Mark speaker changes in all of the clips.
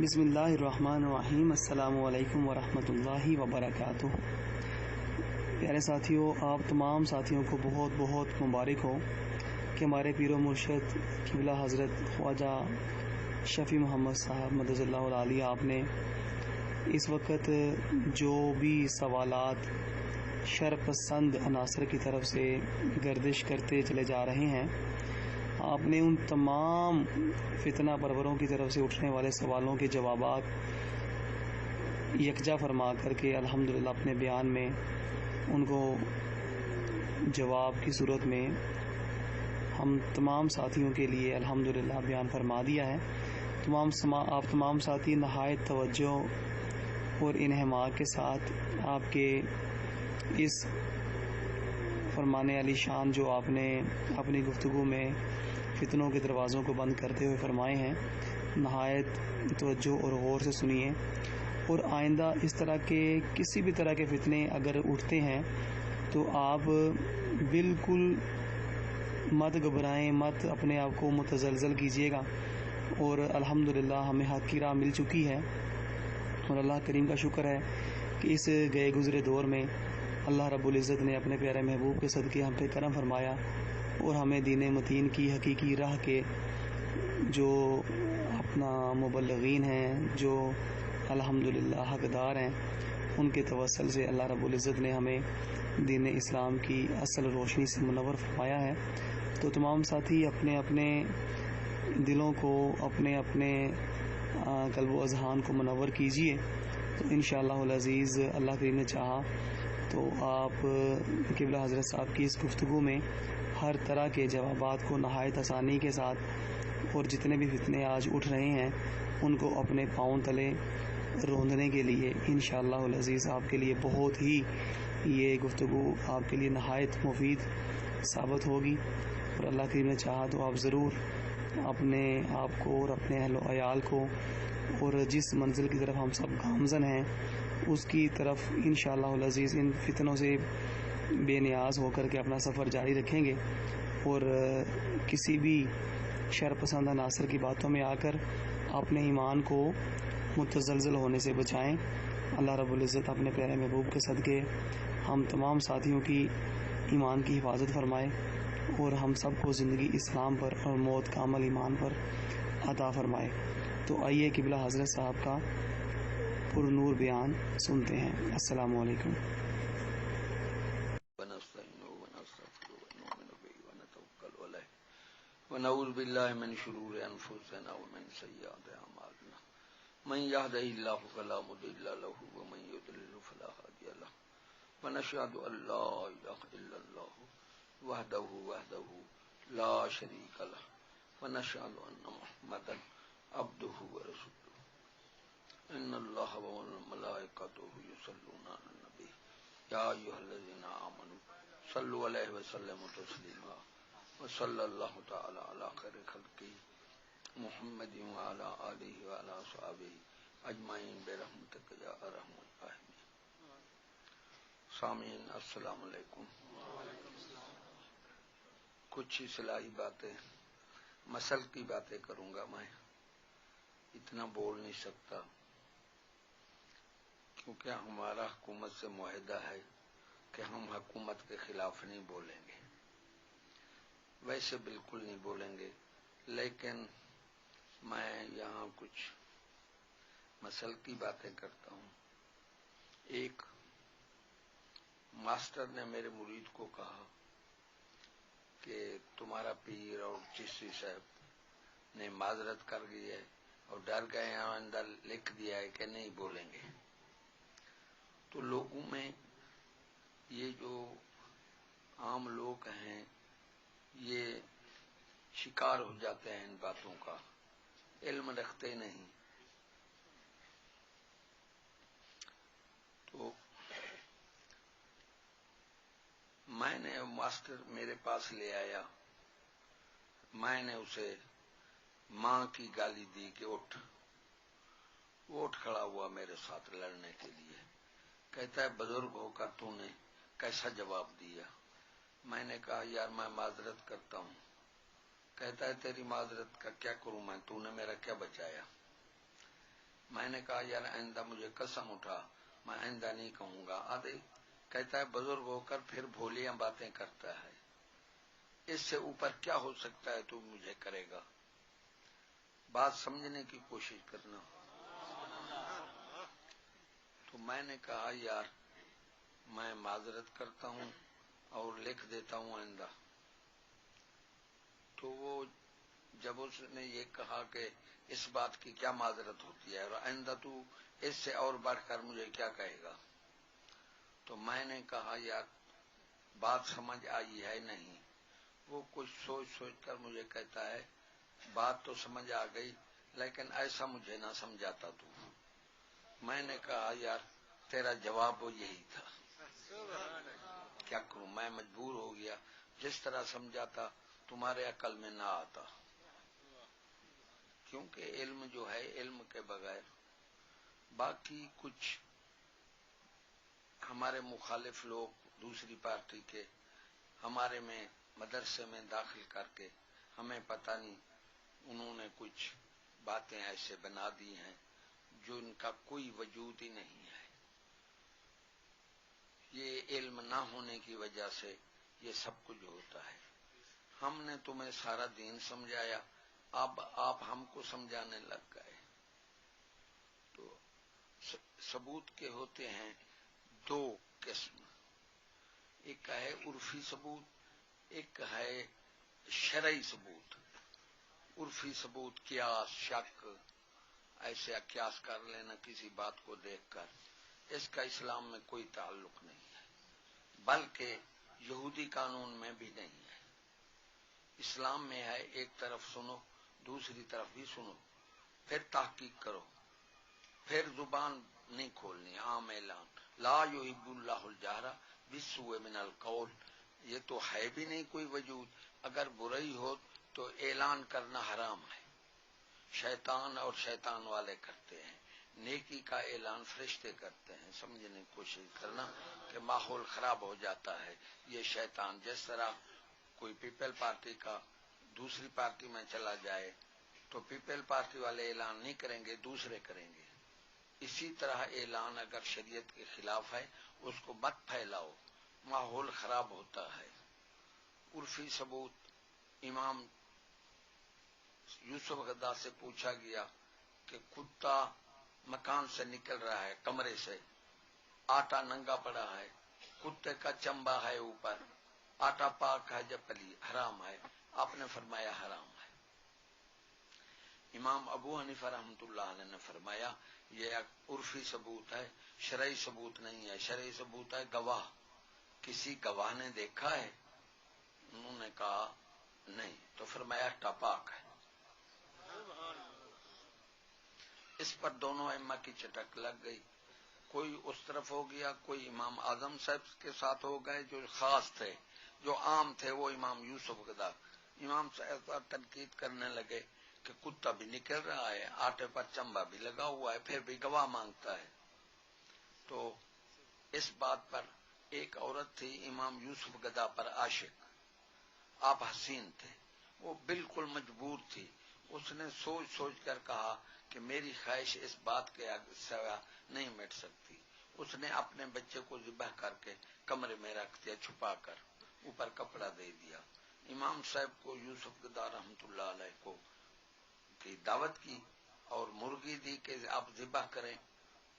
Speaker 1: بسم اللہ الرحمن الرحیم۔ السلام علیکم ورحمۃ اللہ وبرکاتہ۔ پیارے ساتھیوں، آپ تمام ساتھیوں کو بہت بہت مبارک ہو کہ ہمارے پیر و مرشد قبلہ حضرت خواجہ شفیع محمد صاحب مدد اللہ العالیہ آپ نے اس وقت جو بھی سوالات شرپسند عناصر کی طرف سے گردش کرتے چلے جا رہے ہیں، آپ نے ان تمام فتنہ پروروں کی طرف سے اٹھنے والے سوالوں کے جوابات یکجا فرما کر کے الحمدللہ اپنے بیان میں ان کو جواب کی صورت میں ہم تمام ساتھیوں کے لیے الحمدللہ بیان فرما دیا ہے۔ آپ تمام ساتھی نہایت توجہ اور انہماک کے ساتھ آپ کے اس فرمانے علی شان جو آپ نے اپنی گفتگو میں فتنوں کے دروازوں کو بند کرتے ہوئے فرمائے ہیں، نہایت توجہ اور غور سے سنیے، اور آئندہ اس طرح کے کسی بھی طرح کے فتنے اگر اٹھتے ہیں تو آپ بالکل مت گھبرائیں، مت اپنے آپ کو متزلزل کیجیے گا، اور الحمدللہ ہمیں حق کی راہ مل چکی ہے، اور اللہ کریم کا شکر ہے کہ اس گئے گزرے دور میں اللہ رب العزت نے اپنے پیارے محبوب کے صدقے ہم پہ کرم فرمایا اور ہمیں دین متین کی حقیقی راہ کے جو اپنا مبلغین ہیں، جو الحمدللہ حقدار ہیں، ان کے توسل سے اللہ رب العزت نے ہمیں دین اسلام کی اصل روشنی سے منور فرمایا ہے۔ تو تمام ساتھی اپنے اپنے دلوں کو، اپنے اپنے قلب و اذہان کو منور کیجیے، تو انشاءاللہ العزیز اللہ کریم نے چاہا تو آپ قبلہ حضرت صاحب کی اس گفتگو میں ہر طرح کے جوابات کو نہایت آسانی کے ساتھ، اور جتنے بھی فتنے آج اٹھ رہے ہیں ان کو اپنے پاؤں تلے روندنے کے لیے انشاءاللہ العزیز آپ کے لیے بہت ہی یہ گفتگو آپ کے لیے نہایت مفید ثابت ہوگی، اور اللہ کریم نے چاہا تو آپ ضرور اپنے آپ کو اور اپنے اہل و عیال کو، اور جس منزل کی طرف ہم سب گامزن ہیں اس کی طرف انشاءاللہ العزیز ان فتنوں سے بے نیاز ہو کر کے اپنا سفر جاری رکھیں گے، اور کسی بھی شر پسند عناصر کی باتوں میں آ کر اپنے ایمان کو متزلزل ہونے سے بچائیں۔ اللہ رب العزت اپنے پیارے محبوب کے صدقے ہم تمام ساتھیوں کی ایمان کی حفاظت فرمائے، اور ہم سب کو زندگی اسلام پر اور موت کامل ایمان پر عطا فرمائے۔ تو آئیے قبلہ حضرت صاحب کا پر نور بیان سنتے ہیں۔ السلام علیکم۔
Speaker 2: ونعوذ باللہ من شرور انفسنا ومن سیئات اعمالنا، من یهده اللہ فلا مضل له ومن یضلل فلا هادی له، ونشهد ان لا الہ الا اللہ وحدہ لا شریک له، ونشهد ان محمدا عبدہ ورسولہ، ان اللہ وملائکتہ یصلون علی النبی یا ایھا الذین آمنوا صلوا علیہ وسلموا تسلیما، وصلی اللہ تعالی علی خیر خلقہ محمد وعلی آلہ وعلی صحابہ اجمعین برحمتک یا ارحم الراحمین۔ سامعین السلام علیکم۔ کچھ اصلاحی باتیں، مسل کی باتیں کروں گا، میں اتنا بول نہیں سکتا کیونکہ ہمارا حکومت سے معاہدہ ہے کہ ہم حکومت کے خلاف نہیں بولیں گے، ویسے بالکل نہیں بولیں گے، لیکن میں یہاں کچھ مسل کی باتیں کرتا ہوں۔ ایک ماسٹر نے میرے مرید کو کہا کہ تمہارا پیر اور چشتی صاحب نے معذرت کر گئی ہے اور ڈر گئے ہیں اور اندر لکھ دیا ہے کہ نہیں بولیں گے، تو لوگوں میں یہ جو عام لوگ ہیں یہ شکار ہو جاتے ہیں ان باتوں کا، علم رکھتے نہیں۔ تو میں نے ماسٹر میرے پاس لے آیا، میں نے اسے ماں کی گالی دی کہ اٹھ، وہ اٹھ کھڑا ہوا میرے ساتھ لڑنے کے لیے، کہتا ہے بزرگ ہو کر تو نے کیسا جواب دیا؟ میں نے کہا یار میں معذرت کرتا ہوں۔ کہتا ہے تیری معذرت کا کیا کروں میں، تو نے میرا کیا بچایا؟ میں نے کہا یار آئندہ مجھے قسم اٹھا میں آئندہ نہیں کہوں گا. آدھے کہتا ہے بزرگ ہو کر پھر بھولیاں باتیں کرتا ہے, اس سے اوپر کیا ہو سکتا ہے تو مجھے کرے گا. بات سمجھنے کی کوشش کرنا. تو میں نے کہا یار میں معذرت کرتا ہوں اور لکھ دیتا ہوں آئندہ. تو وہ جب اس نے یہ کہا کہ اس بات کی کیا معذرت ہوتی ہے اور آئندہ تو اس سے اور بڑھ کر مجھے کیا کہے گا, تو میں نے کہا یار بات سمجھ آئی ہے نہیں. وہ کچھ سوچ سوچ کر مجھے کہتا ہے بات تو سمجھ آ گئی لیکن ایسا مجھے نہ سمجھاتا تو. میں نے کہا یار تیرا جواب وہ یہی تھا, کیا کروں, میں مجبور ہو گیا. جس طرح سمجھاتا تمہارے عقل میں نہ آتا, کیونکہ علم جو ہے علم کے بغیر باقی کچھ ہمارے مخالف لوگ دوسری پارٹی کے ہمارے میں مدرسے میں داخل کر کے ہمیں پتہ نہیں انہوں نے کچھ باتیں ایسے بنا دی ہیں جو ان کا کوئی وجود ہی نہیں ہے. یہ علم نہ ہونے کی وجہ سے یہ سب کچھ ہوتا ہے. ہم نے تمہیں سارا دین سمجھایا, اب آپ ہم کو سمجھانے لگ گئے. تو ثبوت کے ہوتے ہیں دو قسم, ایک ہے عرفی ثبوت, ایک ہے شرعی ثبوت. عرفی ثبوت قیاس شک, ایسے قیاس کر لینا کسی بات کو دیکھ کر, اس کا اسلام میں کوئی تعلق نہیں ہے, بلکہ یہودی قانون میں بھی نہیں ہے. اسلام میں ہے ایک طرف سنو دوسری طرف بھی سنو, پھر تحقیق کرو, پھر زبان نہیں کھولنی, عام اعلان لا یحب اللہ الجہر بالسوء من القول. یہ تو ہے بھی نہیں کوئی وجود, اگر برائی ہو تو اعلان کرنا حرام ہے. شیطان اور شیطان والے کرتے ہیں, نیکی کا اعلان فرشتے کرتے ہیں. سمجھنے کی کوشش کرنا کہ ماحول خراب ہو جاتا ہے. یہ شیطان جس طرح کوئی پیپل پارٹی کا دوسری پارٹی میں چلا جائے تو پیپل پارٹی والے اعلان نہیں کریں گے, دوسرے کریں گے. اسی طرح اعلان اگر شریعت کے خلاف ہے اس کو مت پھیلاؤ, ماحول خراب ہوتا ہے. عرفی ثبوت, امام یوسف غدا سے پوچھا گیا کہ کتا مکان سے نکل رہا ہے کمرے سے, آٹا ننگا پڑا ہے, کتے کا چمبا ہے اوپر, آٹا پاک ہے جب پلی حرام ہے. آپ نے فرمایا حرام ہے. امام ابو حنیفہ رحمۃ اللہ علیہ نے فرمایا یہ عرفی ثبوت ہے, شرعی ثبوت نہیں ہے. شرعی ثبوت ہے گواہ, کسی گواہ نے دیکھا ہے؟ انہوں نے کہا نہیں, تو فرمایا ٹپاک ہے. اس پر دونوں ائمہ کی چٹک لگ گئی. کوئی اس طرف ہو گیا, کوئی امام اعظم صاحب کے ساتھ ہو گئے جو خاص تھے, جو عام تھے وہ امام یوسف غدا. امام صاحب پر تنقید کرنے لگے کہ کتا بھی نکل رہا ہے, آٹے پر چمبا بھی لگا ہوا ہے, پھر بھی گواہ مانگتا ہے. تو اس بات پر ایک عورت تھی امام یوسف غدا پر عاشق, آپ حسین تھے, وہ بالکل مجبور تھی. اس نے سوچ سوچ کر کہا کہ میری خواہش اس بات کے سوا نہیں مٹ سکتی. اس نے اپنے بچے کو ذبح کر کے کمرے میں رکھ دیا, چھپا کر اوپر کپڑا دے دیا. امام صاحب کو یوسف غدا رحمۃ اللہ علیہ کو کی دعوت کی اور مرغی دی کہ آپ ذبح کریں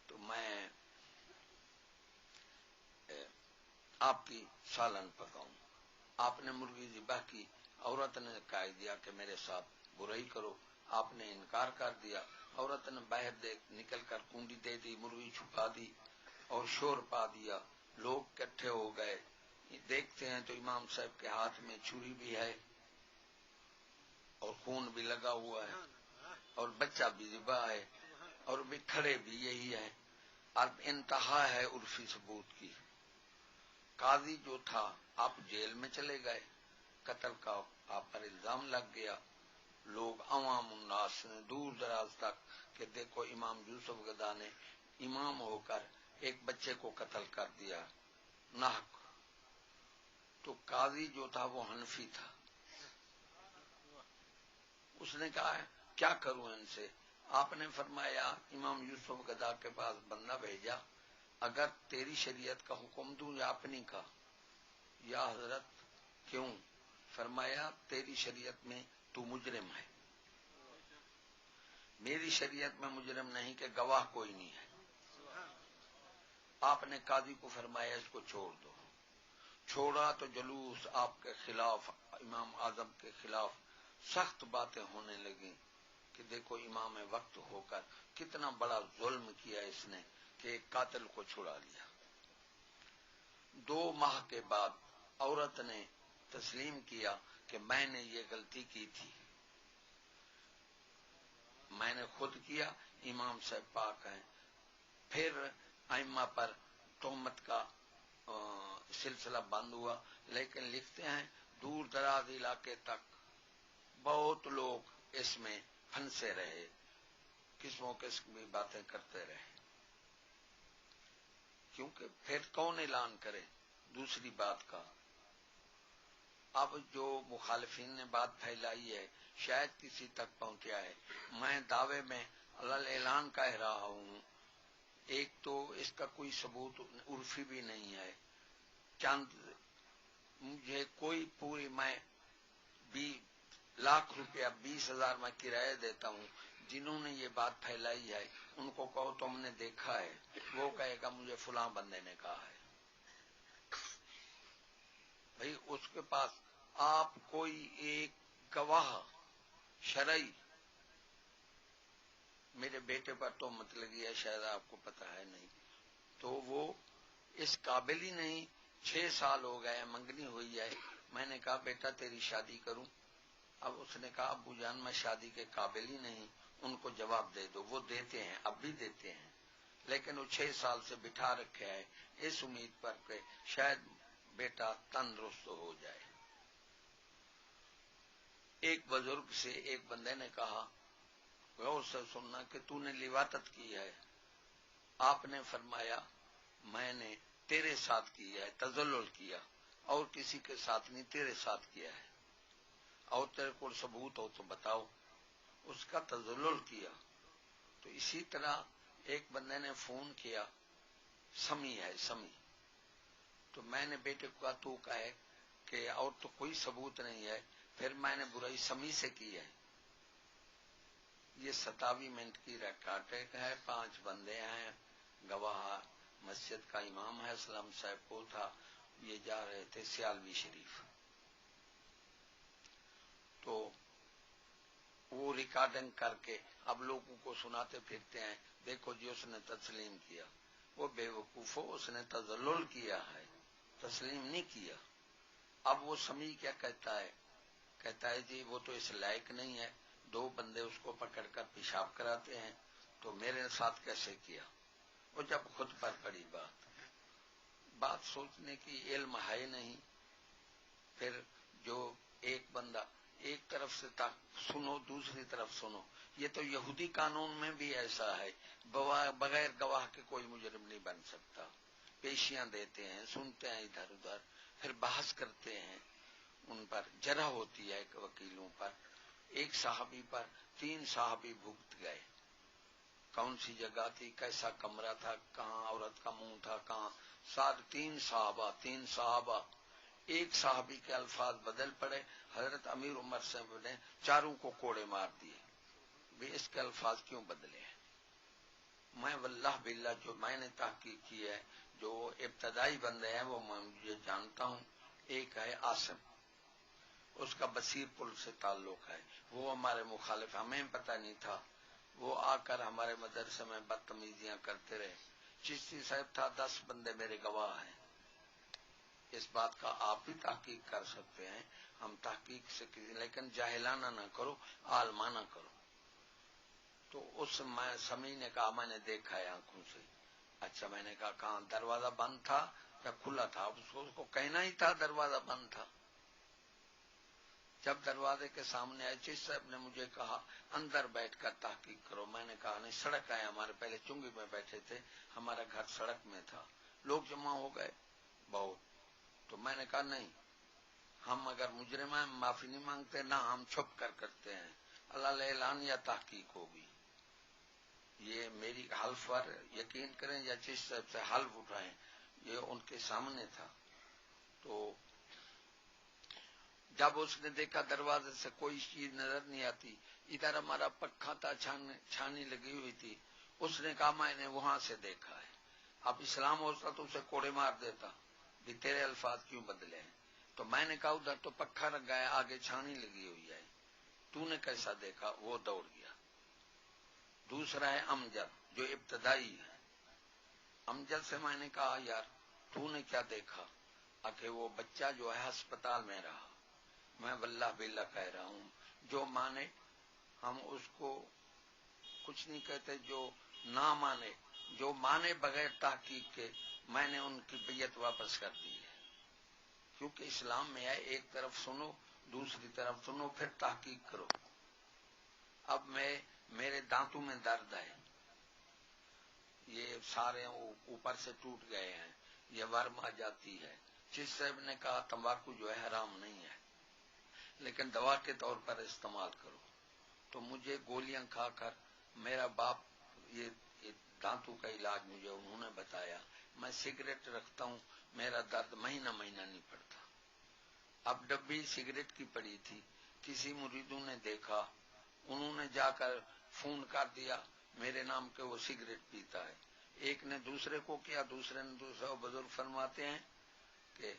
Speaker 2: تو میں آپ کی سالن پکاؤں. آپ نے مرغی ذبح کی, عورت نے کہہ دیا کہ میرے ساتھ برائی کرو, آپ نے انکار کر دیا. عورت نے باہر نکل کر کنڈی دے دی, مرغی چھپا دی اور شور پا دیا. لوگ اکٹھے ہو گئے, دیکھتے ہیں تو امام صاحب کے ہاتھ میں چھری بھی ہے اور خون بھی لگا ہوا ہے اور بچہ بھی ذبح ہے اور بھی کھڑے بھی یہی ہے. اب انتہا ہے عرفی ثبوت کی. قاضی جو تھا آپ جیل میں چلے گئے, قتل کا آپ پر الزام لگ گیا. لوگ عوام الناس نے دور دراز تک کہ دیکھو امام یوسف غدا نے امام ہو کر ایک بچے کو قتل کر دیا ناحق. تو قاضی جو تھا وہ حنفی تھا. اس نے کہا کیا کروں ان سے, آپ نے فرمایا امام یوسف گدا کے پاس بندہ بھیجا، اگر تیری شریعت کا حکم دوں یا اپنی کا؟ یا حضرت کیوں؟ فرمایا تیری شریعت میں تو مجرم ہے، میری شریعت میں مجرم نہیں کہ گواہ کوئی نہیں ہے۔ آپ نے قاضی کو فرمایا اس کو چھوڑ دو، چھوڑا تو جلوس آپ کے خلاف، امام اعظم کے خلاف سخت باتیں ہونے لگیں کہ دیکھو امام وقت ہو کر کتنا بڑا ظلم کیا اس نے کہ ایک قاتل کو چھڑا لیا۔ 2 ماہ کے بعد عورت نے تسلیم کیا کہ میں نے یہ غلطی کی تھی، میں نے خود کیا، امام صاحب پاک ہیں۔ پھر ائمہ پر تہمت کا سلسلہ بند ہوا، لیکن لکھتے ہیں دور دراز علاقے تک بہت لوگ اس میں پھنسے رہے، قسموں قسم باتیں کرتے رہے، کیونکہ پھر کون اعلان کرے دوسری بات کا؟ اب جو مخالفین نے بات پھیلائی ہے شاید کسی تک پہنچا ہے، میں دعوے میں اعلان کہہ رہا ہوں، ایک تو اس کا کوئی ثبوت عرفی بھی نہیں ہے، چند مجھے کوئی پوری میں 1,00,000 روپیہ 20,000 میں کرایہ دیتا ہوں، جنہوں نے یہ بات پھیلائی ہے ان کو کہو تم نے دیکھا ہے، وہ کہے گا مجھے فلاں بندے نے کہا ہے۔ بھئی اس کے پاس آپ کوئی ایک گواہ شرعی، میرے بیٹے پر تہمت لگی ہے شاید آپ کو پتہ ہے نہیں، تو وہ اس قابل ہی نہیں، 6 سال ہو گئے منگنی ہوئی ہے، میں نے کہا بیٹا تیری شادی کروں؟ اب اس نے کہا ابو جان میں شادی کے قابل ہی نہیں، ان کو جواب دے دو۔ وہ دیتے ہیں، اب بھی دیتے ہیں، لیکن وہ 6 سال سے بٹھا رکھے ہے اس امید پر کہ شاید بیٹا تندرست ہو جائے۔ ایک بزرگ سے ایک بندے نے کہا غور سے سننا کہ تو نے لواطت کی ہے؟ آپ نے فرمایا میں نے تیرے ساتھ کی ہے، تذلل کیا، اور کسی کے ساتھ نہیں، تیرے ساتھ کیا ہے، اور تیرے کو ثبوت ہو تو بتاؤ۔ اس کا تذلل کیا۔ تو اسی طرح ایک بندے نے فون کیا، سمی ہے سمی، تو میں نے بیٹے کو کہا تو کہے کہ اور تو کوئی ثبوت نہیں ہے، پھر میں نے برائی سمی سے کی ہے۔ یہ 27 منٹ کی ریکارڈنگ ہے، 5 بندے ہیں، گواہ مسجد کا امام ہے، اسلام صاحب کو تھا، یہ جا رہے تھے سیالوی شریف، تو وہ ریکارڈنگ کر کے اب لوگوں کو سناتے پھرتے ہیں، دیکھو جی اس نے تسلیم کیا۔ وہ بے وقوف ہو، اس نے تذلل کیا ہے، تسلیم نہیں کیا۔ اب وہ سمیع کیا کہتا ہے جی وہ تو اس لائق نہیں ہے، 2 بندے اس کو پکڑ کر پیشاب کراتے ہیں، تو میرے ساتھ کیسے کیا؟ وہ جب خود پر پڑی بات سوچنے کی علم ہے نہیں، پھر جو ایک بندہ ایک طرف سے سنو دوسری طرف سنو، یہ تو یہودی قانون میں بھی ایسا ہے، بغیر گواہ کے کوئی مجرم نہیں بن سکتا، پیشیاں دیتے ہیں، سنتے ہیں ادھر ادھر، پھر بحث کرتے ہیں، ان پر جرح ہوتی ہے وکیلوں پر۔ ایک صحابی پر 3 صحابی بھگت گئے، کون سی جگہ تھی، کیسا کمرہ تھا، کہاں عورت کا منہ تھا، کہاں، 3 صحابہ، ایک صحابی کے الفاظ بدل پڑے، حضرت امیر عمر صاحب نے 4 کو کوڑے مار دیے، بھی اس کے الفاظ کیوں بدلے ہیں؟ میں واللہ باللہ جو میں نے تحقیق کی ہے، جو ابتدائی بندے ہیں وہ میں یہ جانتا ہوں، ایک ہے عاصم، اس کا بصیر پل سے تعلق ہے، وہ ہمارے مخالف، ہمیں پتہ نہیں تھا، وہ آ کر ہمارے مدرسے میں بدتمیزیاں کرتے رہے۔ چشتی صاحب تھا، 10 بندے میرے گواہ ہیں، اس بات کا آپ بھی تحقیق کر سکتے ہیں، ہم تحقیق سے لیکن جاہلانہ نہ کرو، عالمانہ کرو۔ تو اس میں سمیع نے کہا میں نے دیکھا ہے آنکھوں سے۔ اچھا، میں نے کہا کہاں، دروازہ بند تھا یا کھلا تھا؟ اس کو کہنا ہی تھا دروازہ بند تھا۔ جب دروازے کے سامنے آئے چشتی صاحب نے مجھے کہا اندر بیٹھ کر تحقیق کرو، میں نے کہا نہیں، سڑک آئے، ہمارے پہلے چنگی میں بیٹھے تھے، ہمارا گھر سڑک میں تھا، لوگ جمع ہو گئے بہت، تو میں نے کہا نہیں، ہم اگر مجرم ہیں معافی نہیں مانگتے، نہ ہم چھپ کر کرتے ہیں، اللہ اعلان یا تحقیق ہوگی۔ یہ میری حلف پر یقین کریں یا جس سے حلف اٹھائیں، یہ ان کے سامنے تھا۔ تو جب اس نے دیکھا دروازے سے کوئی چیز نظر نہیں آتی، ادھر ہمارا پکھا تھا، چھانی لگی ہوئی تھی، اس نے کہا میں نے وہاں سے دیکھا ہے۔ اب اسلام ہوتا تو اسے کوڑے مار دیتا بھی تیرے الفاظ کیوں بدلے ہیں۔ تو میں نے کہا ادھر تو پکھا لگا ہے، آگے چھانی لگی ہوئی ہے، تو نے کیسا دیکھا؟ وہ دوڑ گیا۔ دوسرا ہے امجد جو ابتدائی ہے۔ امجد سے میں نے کہا یار تو نے کیا دیکھا؟ کہ وہ بچہ جو ہے ہسپتال میں رہا۔ میں واللہ باللہ کہہ رہا ہوں، جو مانے ہم اس کو کچھ نہیں کہتے، جو نہ مانے، جو مانے بغیر تحقیق کے، میں نے ان کی بیعت واپس کر دی ہے۔ کیونکہ اسلام میں ہے ایک طرف سنو، دوسری طرف سنو، پھر تحقیق کرو۔ اب میرے دانتوں میں درد ہے، یہ سارے اوپر سے ٹوٹ گئے ہیں، یہ ورم آ جاتی ہے۔ جس صاحب نے کہا تمباکو جو ہے حرام نہیں ہے، لیکن دوا کے طور پر استعمال کرو۔ تو مجھے گولیاں کھا کر میرا باپ یہ دانتوں کا علاج مجھے انہوں نے بتایا۔ میں سگریٹ رکھتا ہوں، میرا درد مہینہ نہیں پڑتا۔ اب ڈبی سگریٹ کی پڑی تھی، کسی مریدوں نے دیکھا، انہوں نے جا کر فون کر دیا میرے نام کے وہ سگریٹ پیتا ہے۔ ایک نے دوسرے کو کیا، دوسرے نے دوسرے کو۔ بزرگ فرماتے ہیں کہ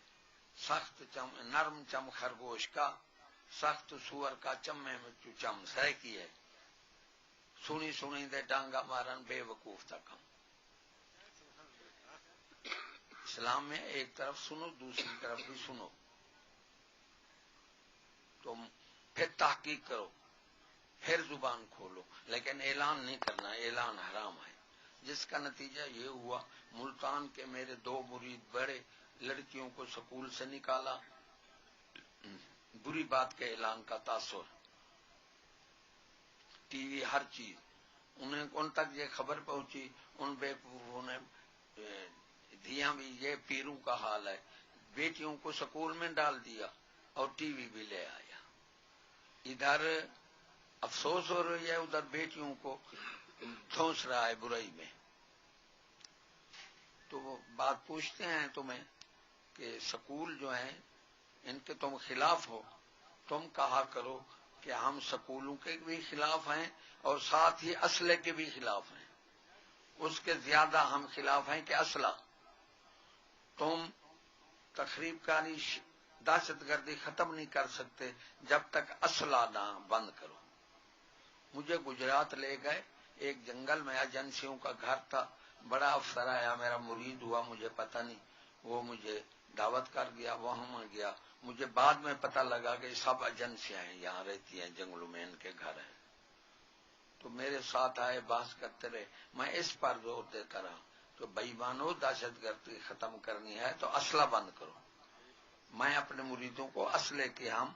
Speaker 2: سخت نرم چم خرگوش کا، سخت سور کا چمے میں چم سہ کی ہے، سنی دے ڈانگا مارن بے وقوف تک ہم۔ اسلام میں ایک طرف سنو، دوسری طرف بھی سنو، تو پھر تحقیق کرو، پھر زبان کھولو، لیکن اعلان نہیں کرنا، اعلان حرام ہے۔ جس کا نتیجہ یہ ہوا، ملتان کے میرے 2 مرید بڑے لڑکیوں کو سکول سے نکالا، بری بات کے اعلان کا تاثر، ٹی وی ہر چیز، ان تک یہ خبر پہنچی، ان بیوقوفوں نے دیا بھی یہ پیروں کا حال ہے، بیٹیوں کو سکول میں ڈال دیا اور ٹی وی بھی لے آیا۔ ادھر افسوس ہو رہی ہے، ادھر بیٹیوں کو دھونس رہا ہے برائی میں۔ تو وہ بات پوچھتے ہیں تمہیں کہ سکول جو ہیں ان کے تم خلاف ہو، تم کہا کرو کہ ہم سکولوں کے بھی خلاف ہیں اور ساتھ ہی اسلحے کے بھی خلاف ہیں، اس کے زیادہ ہم خلاف ہیں کہ اسلحہ۔ تم تخریب کاری دہشت گردی ختم نہیں کر سکتے جب تک اسلحہ نہ بند کرو۔ مجھے گجرات لے گئے، ایک جنگل میں ایجنسیوں کا گھر تھا، بڑا افسر آیا، میرا مرید ہوا، مجھے پتہ نہیں، وہ مجھے دعوت کر گیا، وہاں میں گیا، مجھے بعد میں پتہ لگا کہ سب ایجنسیاں ہیں، یہاں رہتی ہیں جنگلوں میں، ان کے گھر ہیں۔ تو میرے ساتھ آئے، بحث کرتے رہے، میں اس پر زور دیتا رہا کہ بے ایمانو، دہشت گردی ختم کرنی ہے تو اسلحہ بند کرو۔ میں اپنے مریدوں کو اسلحے کے، ہم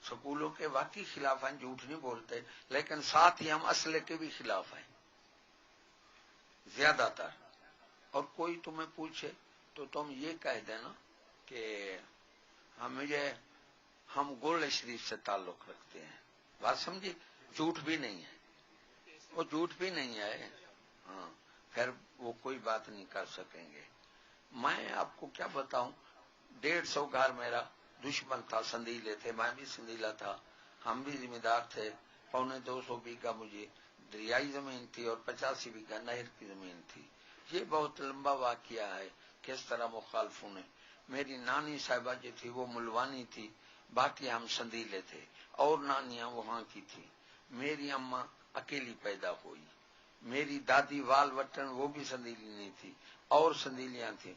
Speaker 2: سکولوں کے واقعی خلاف ہیں، جھوٹ نہیں بولتے، لیکن ساتھ ہی ہم اسلحے کے بھی خلاف ہیں زیادہ تر۔ اور کوئی تمہیں پوچھے تو تم یہ کہہ دینا کہ ہم گولڈ شریف سے تعلق رکھتے ہیں، بات سمجھی؟ جھوٹ بھی نہیں ہے، وہ جھوٹ بھی نہیں ہے، ہاں، پھر وہ کوئی بات نہیں کر سکیں گے۔ میں آپ کو کیا بتاؤں، 150 گھر میرا دشمن تھا، سندیلے تھے، میں بھی سندیلا تھا، ہم بھی ذمہ دار تھے، 250 بیگھہ مجھے دریائی زمین تھی اور 85 بیگھہ نہر کی زمین تھی۔ یہ بہت لمبا واقعہ ہے، کس طرح مخالفوں نے، میری نانی صاحبہ جو تھی وہ ملوانی تھی، باقی ہم سندیلے تھے، اور نانیاں وہاں کی تھی۔ میری اماں اکیلی پیدا ہوئی، میری دادی وال وٹن وہ بھی سندیلی نہیں تھی، اور سندیلیاں تھیں،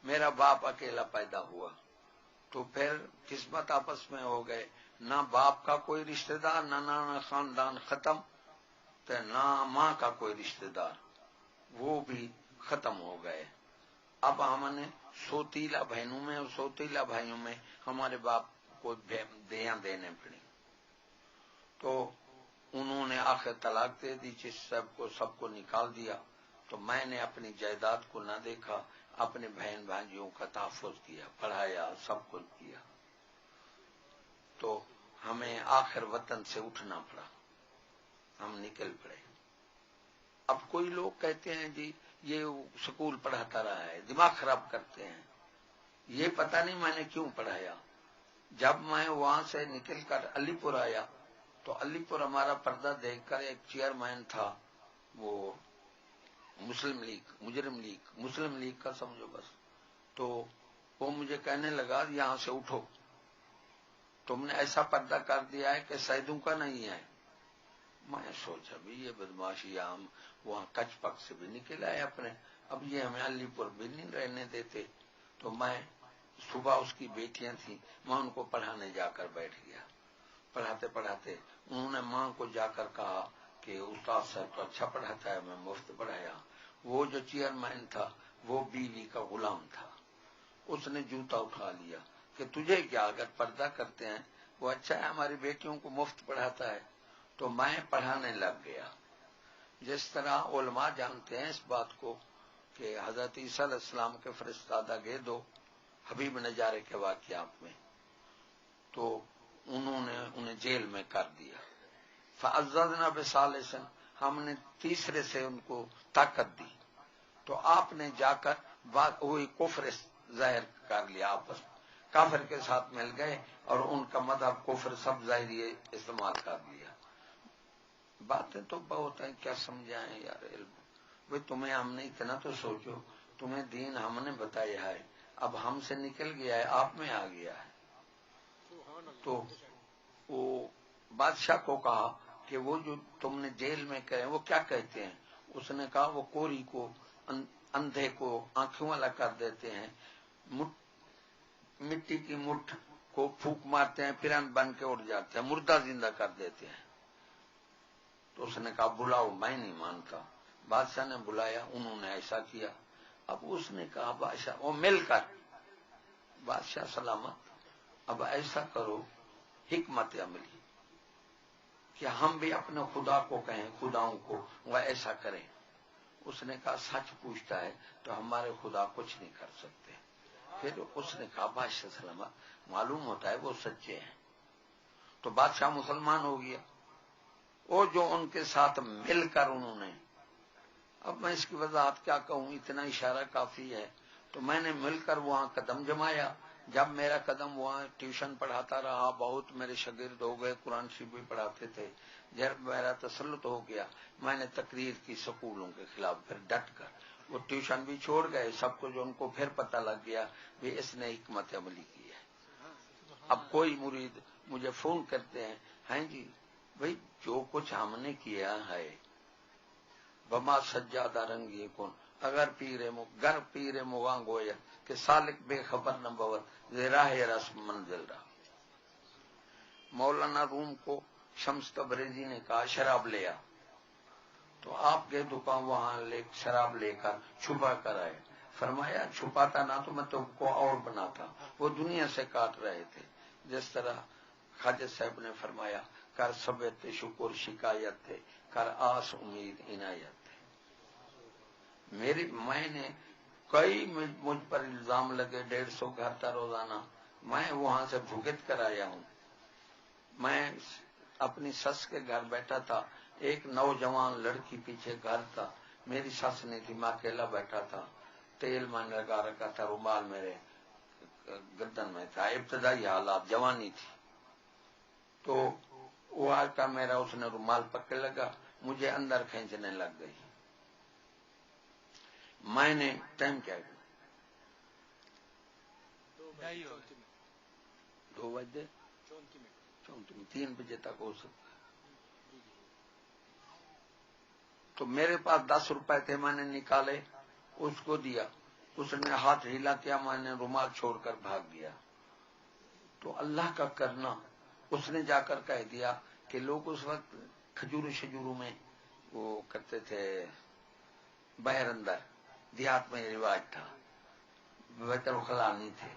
Speaker 2: میرا باپ اکیلا پیدا ہوا۔ تو پھر قسمت آپس میں ہو گئے، نہ باپ کا کوئی رشتہ دار، نہ نانا خاندان ختم، تو نہ ماں کا کوئی رشتہ دار، وہ بھی ختم ہو گئے۔ اب ہم نے سوتیلا بہنوں میں اور سوتیلا بھائیوں میں ہمارے باپ کو دیاں دینے پڑی، تو انہوں نے آخر طلاق دے دی، جس سب کو نکال دیا۔ تو میں نے اپنی جائیداد کو نہ دیکھا، اپنے بہن بھائیوں کا تحفظ کیا، پڑھایا، سب کچھ کیا، تو ہمیں آخر وطن سے اٹھنا پڑا، ہم نکل پڑے۔ اب کوئی کوئی لوگ کہتے ہیں جی یہ سکول پڑھاتا رہا ہے، دماغ خراب کرتے ہیں. یہ پتہ نہیں میں نے کیوں پڑھایا. جب میں وہاں سے نکل کر علی پور آیا تو علی پور ہمارا پردہ دیکھ کر ایک چیئرمین تھا، وہ مسلم لیگ کا سمجھو بس. تو وہ مجھے کہنے لگا یہاں سے اٹھو، تم نے ایسا پردہ کر دیا ہے کہ سیدوں کا نہیں ہے. میں سوچا بھی یہ بدماشی ہم وہاں کچ پک سے بھی نکل آئے اپنے، اب یہ ہمیں علی پور بھی نہیں رہنے دیتے. تو میں صبح اس کی بیٹیاں تھیں، میں ان کو پڑھانے جا کر بیٹھ گیا. پڑھاتے پڑھاتے انہوں نے ماں کو جا کر کہا کہ استاد صاحب تو اچھا پڑھاتا ہے، میں مفت پڑھایا. وہ جو چیئرمین تھا وہ بیوی کا غلام تھا، اس نے جوتا اٹھا لیا کہ تجھے کیا، اگر پردہ کرتے ہیں وہ اچھا ہے، ہماری بیٹیوں کو مفت پڑھاتا ہے. تو میں پڑھانے لگ گیا. جس طرح علماء جانتے ہیں اس بات کو کہ حضرت عیسیٰ علیہ السلام کے فرستادہ گئے دو حبیب نجارے کے واقعات میں، تو انہوں نے انہیں جیل میں کر دیا. فعززنا بثالث، ہم نے تیسرے سے ان کو طاقت دی. تو آپ نے جا کر وہی کفر ظاہر کر لیا، آپس کافر کے ساتھ مل گئے اور ان کا مذہب کفر سب ظاہری استعمال کر لیا. باتیں تو بہت ہیں، کیا سمجھائیں یار. علم بھائی تمہیں ہم نے اتنا تو سوچو، تمہیں دین ہم نے بتایا ہے، اب ہم سے نکل گیا ہے، آپ میں آ گیا ہے. تو وہ بادشاہ کو کہا کہ وہ جو تم نے جیل میں کہے وہ کیا کہتے ہیں. اس نے کہا وہ کوری کو اندھے کو آنکھوں والا کر دیتے ہیں، مٹی کی مٹھ کو پھونک مارتے ہیں پھر بن کے اٹھ جاتے ہیں، مردہ زندہ کر دیتے ہیں. تو اس نے کہا بلاؤ، میں نہیں مانتا. بادشاہ نے بلایا، انہوں نے ایسا کیا. اب اس نے کہا بادشاہ، وہ مل کر بادشاہ سلامت، اب ایسا کرو حکمت عملی کہ ہم بھی اپنے خدا کو کہیں، خداؤں کو وہ ایسا کریں. اس نے کہا سچ پوچھتا ہے تو ہمارے خدا کچھ نہیں کر سکتے. پھر اس نے کہا بادشاہ سلامت معلوم ہوتا ہے وہ سچے ہیں. تو بادشاہ مسلمان ہو گیا. وہ جو ان کے ساتھ مل کر انہوں نے، اب میں اس کی وضاحت کیا کہوں، اتنا اشارہ کافی ہے. تو میں نے مل کر وہاں قدم جمایا. جب میرا قدم وہاں ٹیوشن پڑھاتا رہا، بہت میرے شاگرد ہو گئے، قرآن شریف بھی پڑھاتے تھے. جب میرا تسلط ہو گیا میں نے تقریر کی سکولوں کے خلاف، پھر ڈٹ کر. وہ ٹیوشن بھی چھوڑ گئے، سب کچھ ان کو پھر پتہ لگ گیا کہ اس نے حکمت عملی کی ہے. اب کوئی مرید مجھے فون کرتے ہیں، ہیں جی بھائی جو کچھ ہم نے کیا ہے بما سجادہ رنگی کن، اگر گر پیرے مغاں گویا کہ سالک بے خبر نہ بوت راہ رسم منزل رہا. مولانا روم کو شمس تبریزی نے کہا شراب لیا، تو آپ کے دکان وہاں شراب لے کر چھپا کر آئے. فرمایا چھپاتا نہ تو میں تم کو اور بناتا. وہ دنیا سے کاٹ رہے تھے. جس طرح خواجہ صاحب نے فرمایا کر سبت شکر شکایت تھے، کر آس امید عنایت تھے. میں نے کئی مجھ پر الزام لگے، 150 گھر تھا روزانہ، میں وہاں سے بھگت کر آیا ہوں. میں اپنی سس کے گھر بیٹھا تھا، ایک نوجوان لڑکی پیچھے گھر تھا، میری سس نہیں تھی، میں اکیلا بیٹھا تھا. تیل میں نے لگا رکھا تھا، رومال میرے گردن میں تھا. ابتدائی حالات، جوانی تھی. تو وہ آج کا میرا اس نے رومال پکڑ لگا، مجھے اندر کھینچنے لگ گئی. میں نے ٹائم کیا 2 بجے 3 بجے تک ہو سکتا. تو میرے پاس 10 روپے تھے، میں نے نکالے، اس کو دیا. اس نے ہاتھ ہلا کیا، میں نے رومال چھوڑ کر بھاگ گیا. تو اللہ کا کرنا، اس نے جا کر کہہ دیا کہ لوگ اس وقت کھجوروں شجوروں میں وہ کرتے تھے، باہر اندر دیہات میں رواج تھا، بیت الخلا نہیں تھے.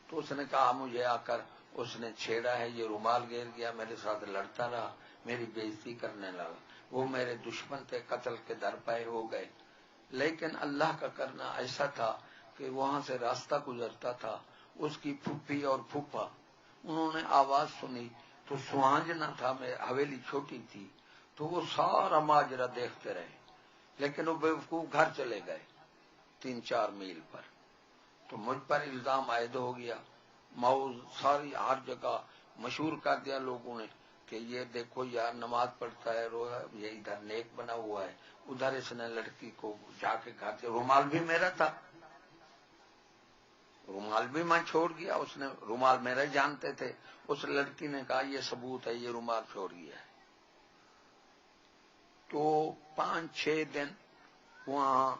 Speaker 2: تو اس نے کہا مجھے آ کر اس نے چھیڑا ہے، یہ رومال گر گیا، میرے ساتھ لڑتا رہا، میری بےعزتی کرنے لگا. وہ میرے دشمن تھے، قتل کے در پائے ہو گئے. لیکن اللہ کا کرنا ایسا تھا کہ وہاں سے راستہ گزرتا تھا، اس کی پھوپھی اور پھوپھا انہوں نے آواز سنی تو سوانج نہ تھا، حویلی چھوٹی تھی، تو وہ سارا ماجرا دیکھتے رہے. لیکن وہ بیوقوف گھر چلے گئے 3-4 میل پر. تو مجھ پر الزام عائد ہو گیا. موز ساری ہر جگہ مشہور کر دیا لوگوں نے کہ یہ دیکھو یار نماز پڑھتا ہے، یہ ادھر نیک بنا ہوا ہے، ادھر اس نے لڑکی کو جا کے گھر سے، رومال بھی میرا تھا، رومال بھی میں چھوڑ گیا. اس نے رومال میرا جانتے تھے. اس لڑکی نے کہا یہ ثبوت ہے، یہ رومال چھوڑ گیا ہے. تو 5-6 دن وہاں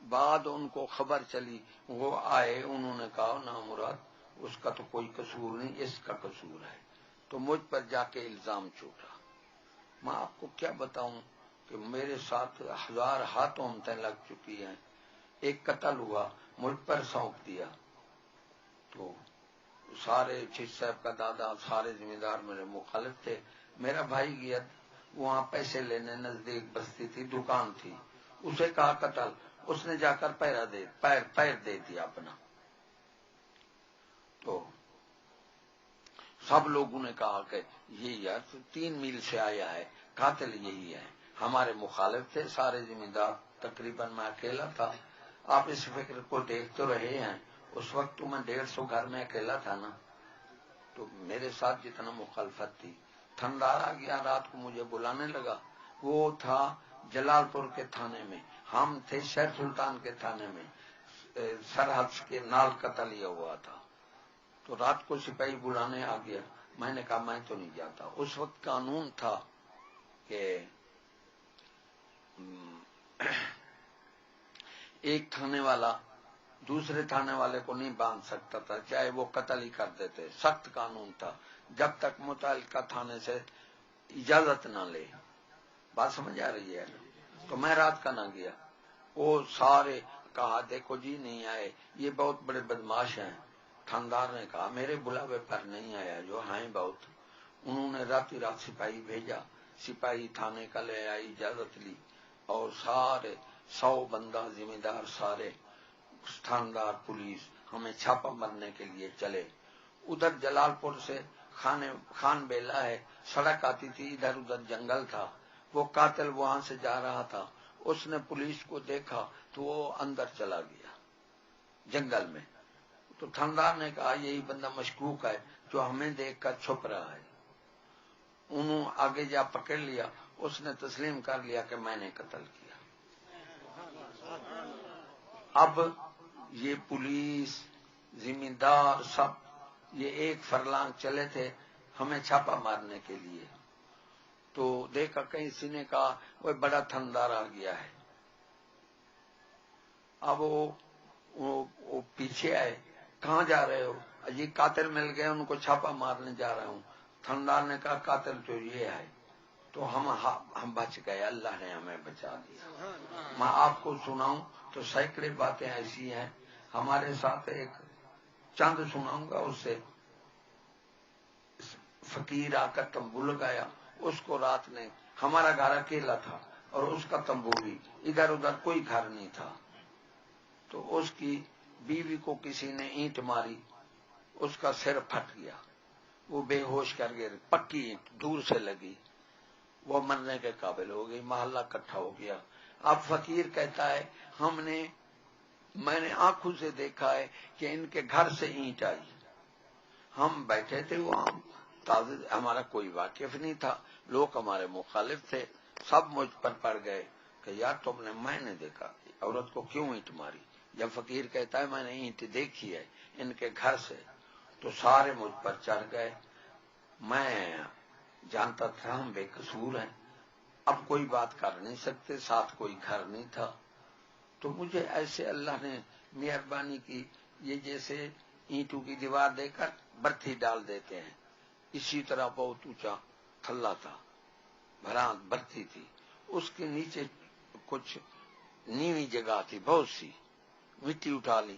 Speaker 2: بعد ان کو خبر چلی، وہ آئے، انہوں نے کہا نا مراد اس کا تو کوئی قصور نہیں، اس کا قصور ہے. تو مجھ پر جا کے الزام چھوٹا. میں آپ کو کیا بتاؤں کہ میرے ساتھ 1000 تہمتیں لگ چکی ہیں. ایک قتل ہوا، مجھ پر سونپ دیا. تو سارے چیز صاحب کا دادا، سارے ذمہ دار میرے مخالف تھے. میرا بھائی گیا وہاں پیسے لینے، نزدیک بستی تھی، دکان تھی، اسے کہا قتل، اس نے جا کر پیر دے دیا اپنا. تو سب لوگوں نے کہا کہ یہ یار 3 میل سے آیا ہے، قاتل یہی ہے. ہمارے مخالف تھے سارے ذمہ دار، تقریباً میں اکیلا تھا. آپ اس فکر کو دیکھ تو رہے ہیں، اس وقت تو میں 150 گھر میں اکیلا تھا نا. تو میرے ساتھ جتنا مخالفت تھی. تھندار آ گیا، رات کو مجھے بلانے لگا. وہ تھا جلال پور کے تھانے میں، ہم تھے شہر سلطان کے تھانے میں. سرحد کے نال قتل یہ ہوا تھا. تو رات کو سپاہی بلانے آ گیا. میں نے کہا میں تو نہیں جاتا. اس وقت قانون تھا کہ ایک تھانے والا دوسرے تھانے والے کو نہیں باندھ سکتا تھا، چاہے وہ قتل ہی کر دیتے. سخت قانون تھا، جب تک متعلقہ تھانے سے اجازت نہ لے. بات سمجھ آ رہی ہے؟ تو میں رات کا نہ گیا. وہ سارے کہا دیکھو جی نہیں آئے، یہ بہت بڑے بدماش ہیں. تھاندار نے کہا میرے بلاوے پر نہیں آیا، جو ہیں بہت. انہوں نے رات سپاہی بھیجا. سپاہی تھانے کا لے آئی، اجازت لی، اور سارے 100 بندہ ذمہ دار سارے تھاندار پولیس ہمیں چھاپا مارنے کے لیے چلے. ادھر جلال پور سے خان بیلا ہے، سڑک آتی تھی، ادھر ادھر جنگل تھا. وہ قاتل وہاں سے جا رہا تھا، اس نے پولیس کو دیکھا تو وہ اندر چلا گیا جنگل میں. تو تھاندار نے کہا یہی بندہ مشکوک ہے جو ہمیں دیکھ کر چھپ رہا ہے. انہوں آگے جا پکڑ لیا. اس نے تسلیم کر لیا کہ میں نے قتل کیا. اب یہ پولیس ذمہ دار سب یہ ایک فرلانگ چلے تھے ہمیں چھاپا مارنے کے لیے. تو دیکھا کہیں کسی نے کہا وہ بڑا تھندار آ گیا ہے. اب وہ پیچھے آئے، کہاں جا رہے ہو؟ اجی قاتل مل گئے، ان کو چھاپا مارنے جا رہا ہوں. تھندار نے کہا قاتل تو یہ ہے. تو ہم بچ گئے، اللہ نے ہمیں بچا دیا. میں آپ کو سناؤں تو سینکڑے باتیں ایسی ہیں ہمارے ساتھ. ایک چند سناؤں گا. اس سے فقیر آ کر تمبو لگایا. اس کو رات نے، ہمارا گھر اکیلا تھا اور اس کا تمبو بھی، ادھر ادھر کوئی گھر نہیں تھا. تو اس کی بیوی کو کسی نے اینٹ ماری، اس کا سر پھٹ گیا، وہ بے ہوش کر گئے. پکی اینٹ دور سے لگی، وہ مرنے کے قابل ہو گئی. محلہ اکٹھا ہو گیا. اب فقیر کہتا ہے میں نے آنکھوں سے دیکھا ہے کہ ان کے گھر سے اینٹ آئی. ہم بیٹھے تھے وہاں، ہمارا کوئی واقف نہیں تھا، لوگ ہمارے مخالف تھے، سب مجھ پر پڑ گئے کہ یار تم نے، میں نے دیکھا عورت کو کیوں اینٹ ماری. جب فقیر کہتا ہے میں نے اینٹ دیکھی ہے ان کے گھر سے، تو سارے مجھ پر چڑھ گئے. میں جانتا تھا ہم بے قصور ہیں، اب کوئی بات کر نہیں سکتے، ساتھ کوئی گھر نہیں تھا. تو مجھے ایسے اللہ نے مہربانی کی، یہ جیسے اینٹوں کی دیوار دے کر برتھی ڈال دیتے ہیں، اسی طرح بہت اونچا تھلا تھا، بھرات برتھی تھی، اس کے نیچے کچھ نیوی جگہ تھی، بہت سی مٹی اٹھا لی.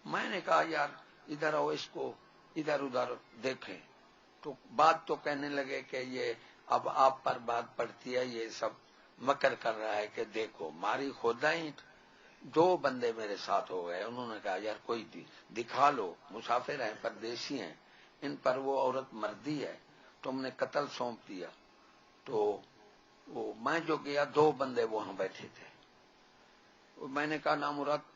Speaker 2: میں نے کہا یار ادھر آؤ، اس کو ادھر ادھر دیکھیں. تو بات تو کہنے لگے کہ یہ اب آپ پر بات پڑتی ہے، یہ سب مکر کر رہا ہے کہ دیکھو ماری خدا اینٹ. 2 بندے میرے ساتھ ہو گئے. انہوں نے کہا یار کوئی دکھا لو، مسافر ہیں، پردیسی ہیں، ان پر وہ عورت مردی ہے، تم نے قتل سونپ دیا. تو وہ میں جو گیا 2 بندے وہاں بیٹھے تھے. میں نے کہا نامراد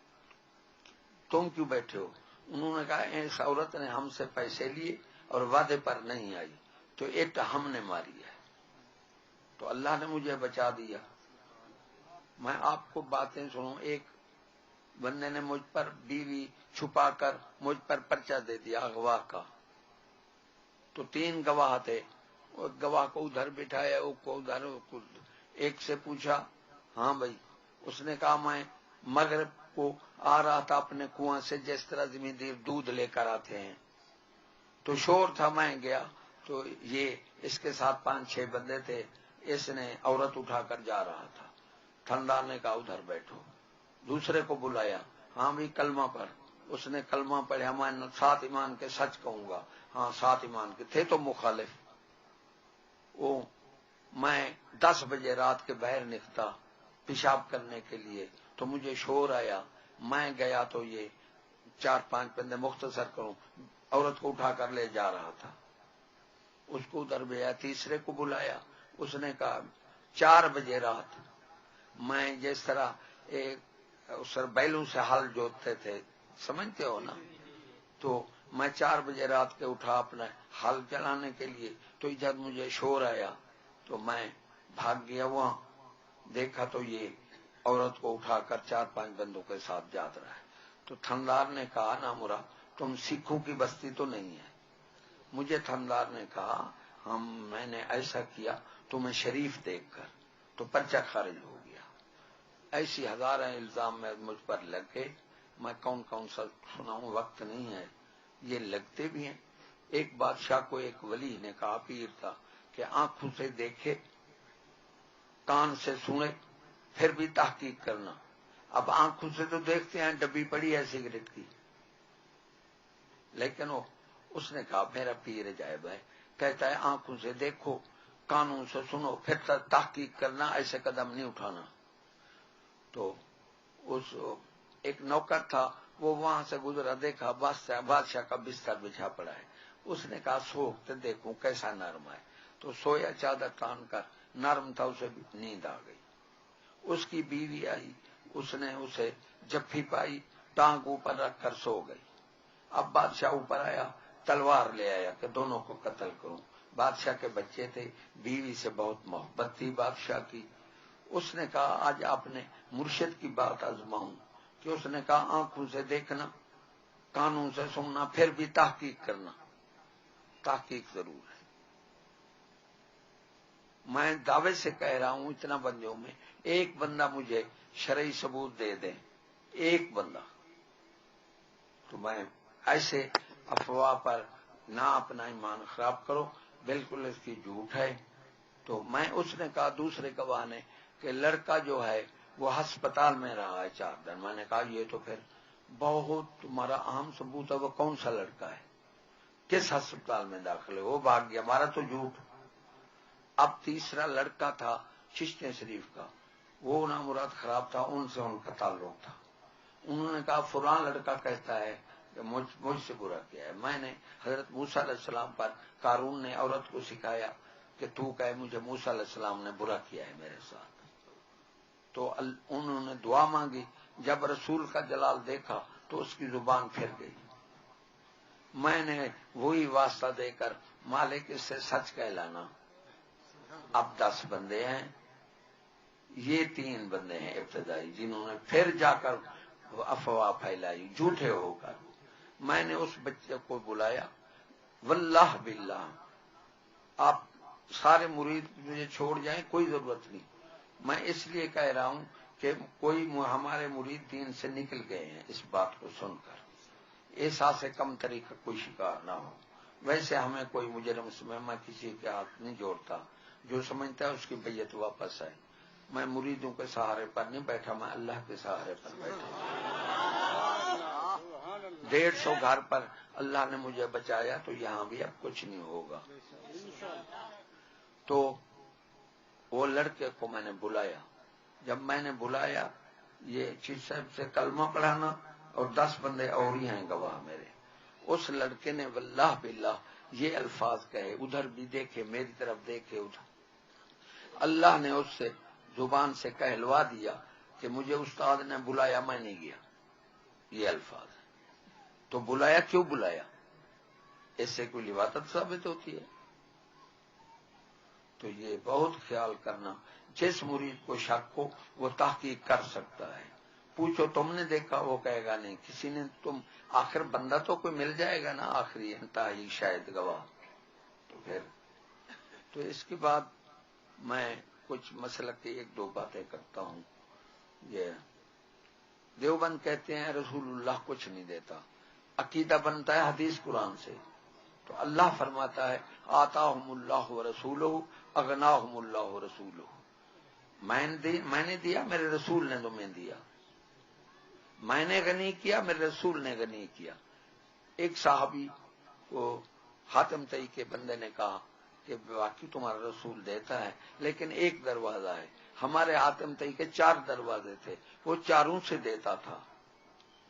Speaker 2: تم کیوں بیٹھے ہو؟ انہوں نے کہا اس عورت نے ہم سے پیسے لیے اور وعدے پر نہیں آئی تو ایک ہم نے ماری ہے. تو اللہ نے مجھے بچا دیا. میں آپ کو باتیں سنوں. ایک بندے نے مجھ پر بیوی چھپا کر مجھ پر پرچہ دے دیا اغوا کا. تو 3 گواہ تھے. گواہ کو ادھر بٹھایا کو ادھر. ایک سے پوچھا ہاں بھائی. اس نے کہا میں مغرب کو آ رہا تھا اپنے کنواں سے جس طرح زمیندار دودھ لے کر آتے ہیں تو شور تھا. میں گیا تو یہ اس کے ساتھ 5-6 بندے تھے. اس نے عورت اٹھا کر جا رہا تھا. تھندار نے کہا ادھر بیٹھو. دوسرے کو بلایا ہاں بھی کلمہ پڑھ. اس نے کلمہ پڑھا. میں 7 ایمان کے سچ کہوں گا. ہاں 7 ایمان کے تھے تو مخالف. وہ میں 10 بجے رات کے باہر نکلا پیشاب کرنے کے لیے تو مجھے شور آیا. میں گیا تو یہ 4-5 بندے مختصر کروں عورت کو اٹھا کر لے جا رہا تھا. اس کو ادھر بھیجا. تیسرے کو بلایا. اس نے کہا 4 بجے رات میں جس طرح ایک بیلوں سے ہل جوتتے تھے سمجھتے ہو نا. تو میں 4 بجے رات کے اٹھا اپنا ہل چلانے کے لیے تو ادھر مجھے شور آیا تو میں بھاگ گیا. وہاں دیکھا تو یہ عورت کو اٹھا کر 4-5 بندوں کے ساتھ جاتا رہا ہے. تو تھندار نے کہا نامرا تم سکھوں کی بستی تو نہیں ہے. مجھے تھندار نے کہا میں نے ایسا کیا تمہیں شریف دیکھ کر تو پرچہ خارج ہو گیا. ایسی ہزاریں الزام میں مجھ پر لگے. میں کون سا سناؤں وقت نہیں ہے. یہ لگتے بھی ہیں. ایک بادشاہ کو ایک ولی نے کہا پیر تھا کہ آنکھوں سے دیکھے کان سے سنے پھر بھی تحقیق کرنا. اب آنکھوں سے تو دیکھتے ہیں ڈبی پڑی ہے سگریٹ کی لیکن اس نے کہا میرا پیر عجائب ہے. کہتا ہے آنکھوں سے دیکھو کانوں سے سنو پھر تحقیق کرنا ایسے قدم نہیں اٹھانا. تو اس ایک نوکر تھا وہ وہاں سے گزرا دیکھا بادشاہ کا بستر بچھا پڑا ہے. اس نے کہا سوکھتے دیکھوں کیسا نرم ہے. تو سویا چادر تان کر نرم تھا. اسے نیند آ گئی. اس کی بیوی آئی. اس نے اسے جفی پائی ٹانگ اوپر رکھ کر سو گئی. اب بادشاہ اوپر آیا تلوار لے آیا کہ دونوں کو قتل کروں. بادشاہ کے بچے تھے. بیوی سے بہت محبت تھی بادشاہ کی. اس نے کہا آج آپ نے مرشد کی بات آزماؤں کہ اس نے کہا آنکھوں سے دیکھنا کانوں سے سننا پھر بھی تحقیق کرنا. تحقیق ضرور ہے. میں دعوے سے کہہ رہا ہوں اتنا بندوں میں ایک بندہ مجھے شرعی ثبوت دے دیں. ایک بندہ. تو میں ایسے افواہ پر نہ اپنا ایمان خراب کرو. بالکل اس کی جھوٹ ہے. تو میں اس نے کہا دوسرے گواہ نے کہ لڑکا جو ہے وہ ہسپتال میں رہا ہے 4 دن. میں نے کہا یہ تو پھر بہت تمہارا اہم ثبوت ہے. وہ کون سا لڑکا ہے کس ہسپتال میں داخل ہے؟ وہ بھاگ گیا. ہمارا تو جھوٹ. اب تیسرا لڑکا تھا چشتیہ شریف کا. وہ نامراد خراب تھا. ان سے ان کا تعلق تھا. انہوں نے کہا فلاں لڑکا کہتا ہے کہ مجھ سے برا کیا ہے. میں نے حضرت موسیٰ علیہ السلام پر قارون نے عورت کو سکھایا کہ تو کہے مجھے موسیٰ علیہ السلام نے برا کیا ہے میرے ساتھ. تو انہوں نے دعا مانگی. جب رسول کا جلال دیکھا تو اس کی زبان پھر گئی. میں نے وہی واسطہ دے کر مالک اس سے سچ کہلانا. اب 10 بندے ہیں. یہ 3 بندے ہیں ابتدائی جنہوں نے پھر جا کر افواہ پھیلائی جھوٹے ہو کر. میں نے اس بچے کو بلایا. واللہ باللہ آپ سارے مرید مجھے چھوڑ جائیں کوئی ضرورت نہیں. میں اس لیے کہہ رہا ہوں کہ کوئی ہمارے مرید دین سے نکل گئے ہیں اس بات کو سن کر. ایسا سے کم طریقہ کوئی شکار نہ ہو. ویسے ہمیں کوئی مجرم میں کسی کے ہاتھ نہیں جوڑتا. جو سمجھتا ہے اس کی بیعت واپس آئے. میں مریدوں کے سہارے پر نہیں بیٹھا. میں اللہ کے سہارے پر بیٹھا. 150 گھر پر اللہ نے مجھے بچایا تو یہاں بھی اب کچھ نہیں ہوگا. تو وہ لڑکے کو میں نے بلایا. جب میں نے بلایا یہ چیز صاحب سے کلمہ پڑھانا اور 10 بندے اور ہی ہیں گواہ میرے. اس لڑکے نے واللہ باللہ یہ الفاظ کہے. ادھر بھی دیکھے میری طرف دیکھے ادھر اللہ نے اس سے زبان سے کہلوا دیا کہ مجھے استاد نے بلایا، میں نہیں گیا، یہ الفاظ ہیں۔ تو بلایا کیوں بلایا؟ اس سے کوئی لواطت ثابت ہوتی ہے؟ تو یہ بہت خیال کرنا، جس مرید کو شک ہو وہ تحقیق کر سکتا ہے۔ پوچھو تم نے دیکھا، وہ کہے گا نہیں، کسی نے تم آخر بندہ تو کوئی مل جائے گا نا، آخری انتہائی شاید گواہ۔ تو پھر تو اس کے بعد میں کچھ مسلک کی ایک دو باتیں کرتا ہوں۔ یہ دیوبند کہتے ہیں رسول اللہ کچھ نہیں دیتا، عقیدہ بنتا ہے حدیث قرآن سے۔ تو اللہ فرماتا ہے آتاہم اللہ ورسولہ اغناہم اللہ ورسولہ، میں نے دیا، میرے رسول نے تمہیں دیا، میں نے غنی کیا، میرے رسول نے غنی کیا۔ ایک صحابی کو حاتم طئی کے بندے نے کہا کہ واقعی تمہارا رسول دیتا ہے، لیکن ایک دروازہ ہے، ہمارے حاتم طئی کے 4 دروازے تھے، وہ چاروں سے دیتا تھا۔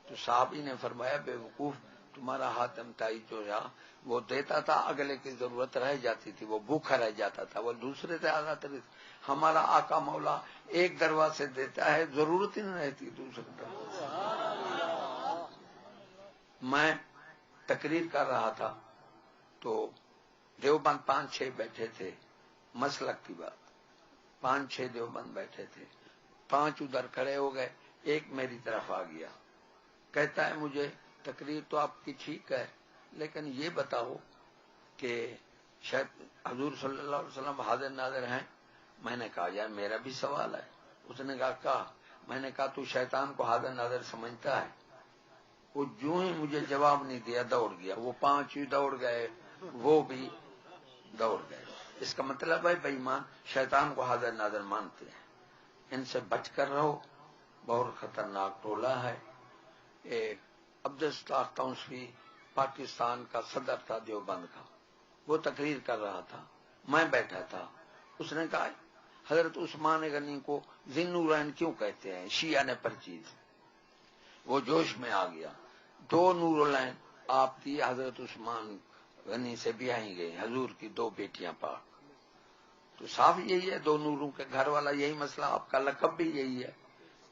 Speaker 2: تو صحابی نے فرمایا بے وقوف، تمہارا حاتم طئی جو ہے وہ دیتا تھا، اگلے کی ضرورت رہ جاتی تھی، وہ بھوکھا رہ جاتا تھا، وہ دوسرے سے آتا تھا۔ ہمارا آقا مولا ایک دروازے سے دیتا ہے، ضرورت ہی نہیں رہتی دوسرے دروازے۔ میں تقریر کر رہا تھا تو دیوبند 5-6 بیٹھے تھے، مسلک کی بات، 5-6 دیوبند بیٹھے تھے، 5 ادھر کھڑے ہو گئے، ایک میری طرف آ گیا، کہتا ہے مجھے تقریر تو آپ کی ٹھیک ہے، لیکن یہ بتاؤ کہ شاید حضور صلی اللہ علیہ وسلم حاضر ناظر ہیں۔ میں نے کہا یار میرا بھی سوال ہے۔ اس نے کہا میں نے کہا تو شیطان کو حاضر ناظر سمجھتا ہے؟ وہ جو ہی مجھے جواب نہیں دیا دوڑ گیا، وہ 5 ہی دوڑ گئے، وہ بھی دوڑ گئے۔ اس کا مطلب ہے بے ایمان شیطان کو حاضر ناظر مانتے ہیں، ان سے بچ کر رہو، بہت خطرناک ٹولہ ہے۔ عبدالستاق تونسوی پاکستان کا صدر تھا دیوبند کا، وہ تقریر کر رہا تھا، میں بیٹھا تھا۔ اس نے کہا حضرت عثمان غنی کو ذی النورین کیوں کہتے ہیں؟ شیعہ نے پرچیز۔ وہ جوش میں آ گیا، 2 نورالعین آپ کی حضرت عثمان غنی سے بیاہی گئی، حضور کی 2 بیٹیاں پاک۔ تو صاف یہی ہے، 2 نوروں کے گھر والا، یہی مسئلہ، آپ کا لقب بھی یہی ہے،